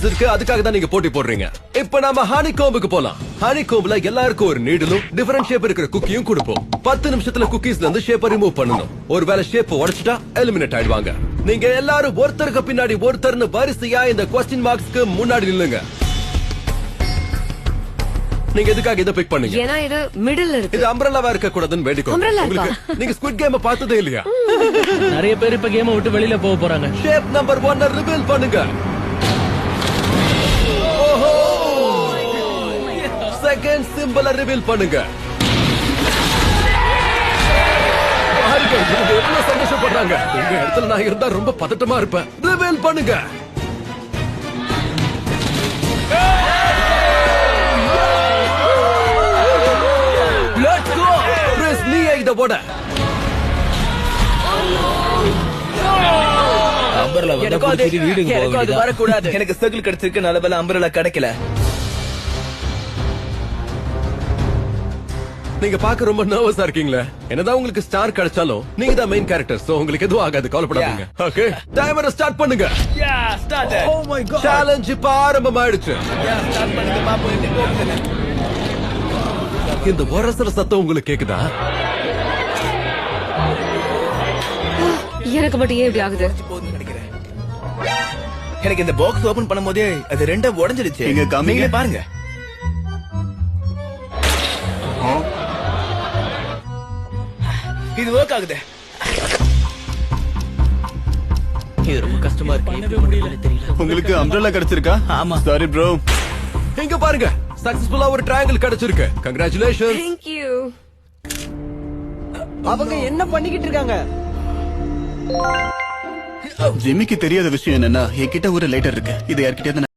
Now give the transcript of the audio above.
Flavours இருக்கு, அதுக்காக தான் நீங்க போட்டி போடுறீங்க. இப்ப நாம ஹனி கோம்புக்கு போலாம். ஹனி கோம்புல எல்லாருக்கும் ஒரு நீடலும் டிஃபரெண்ட் ஷேப் இருக்கிற குக்கியும் கொடுப்போம். 10 நிமிஷத்துல குக்கீஸ்ல இருந்து ஷேப்பை ரிமூவ் பண்ணணும். ஒருவேளை ஷேப் உடைச்சிட்டா எலிமினேட் ஆயிடுவாங்க. நீங்க எல்லாரும் ஒருத்தருக்கு பின்னாடி ஒருத்தர்னு வரிசையா இந்த क्वेश्चन மார்க்ஸ்க்கு முன்னாடி நில்லுங்க. நீங்க எதுக்காக இத பிக் பண்ணீங்க? ஏன்னா இது மிடில்ல இருக்கு. இது அம்ப்ரெல்லாவா இருக்க கூடாதுன்னு வேண்டிக்கோங்க. Umbrella உங்களுக்கு நீங்க ஸ்குவிட் கேம் பார்த்ததே இல்லையா? நிறைய பேர் இப்ப கேம் விட்டு வெளியில போக போறாங்க. ஷேப் நம்பர் 1 ரிவீல் பண்ணுங்க. ஓஹோ! செகண்ட் சிம்பல் ரிவீல் பண்ணுங்க. பாருங்க, இவங்க எவ்வளவு சந்தோஷப்படுறாங்க. உங்க இடத்துல நான் இருந்தா ரொம்ப பதட்டமா இருப்பேன். ரிவீல் பண்ணுங்க. Let's go! Chris, நீ இத போட. எனக்கு அது வரக்கூடாது. எனக்கு சர்க்கிள் கிடைச்சிருக்கு, நல்ல வேளை அம்பரலா கிடைக்கல. நீங்க பாக்க ரொம்ப நர்வஸா இருக்கீங்களே. என்னதான் உங்களுக்கு ஸ்டார் கிடைச்சாலும் நீங்க தான் மெயின் கேரக்டர், சோ உங்களுக்கு எதுவும் ஆகாது, கவலைப்படாதீங்க. ஓகே, டைமரை ஸ்டார்ட் பண்ணுங்க. Oh my god. சேலஞ்ச் இப்ப ஆரம்பமாயிடுச்சு. ஸ்டார்ட் பண்ணுங்க பாப்போம் எப்படி போகுதுன்னு. இந்த ஒரசல சத்தம் உங்களுக்கு கேக்குதா? எனக்கு மட்டும் ஏன் இப்படி ஆகுது? போகுதுன்னு நினைக்கிறேன். எனக்கு இந்த பாக்ஸ் ஓபன் பண்ணும்போதே அது ரெண்டா உடைஞ்சிடுச்சு. இங்க காமிங்க. நீங்களே பாருங்க. இது ஒர்க் ஆகுது. இது ரொம்ப கஷ்டமா இருக்கு. எப்படி முடியல தெரியல. உங்களுக்கு அம்ப்ரெல்லா கிடைச்சிருக்கா? ஆமா. Sorry bro. இங்க பாருங்க, சக்சஸ்ஃபுல்லா ஒரு ட்ரையாங்கிள் கிடைச்சிருக்கு. கங்க்ராச்சுலேஷன்ஸ். Thank you. அவங்க என்ன பண்ணிக்கிட்டு இருக்காங்க? ஜிம்மிக்கு தெரியாத விஷயம் என்னன்னா, என்கிட்ட ஒரு லைட்டர் இருக்கு. இது யார்கிட்டயாவது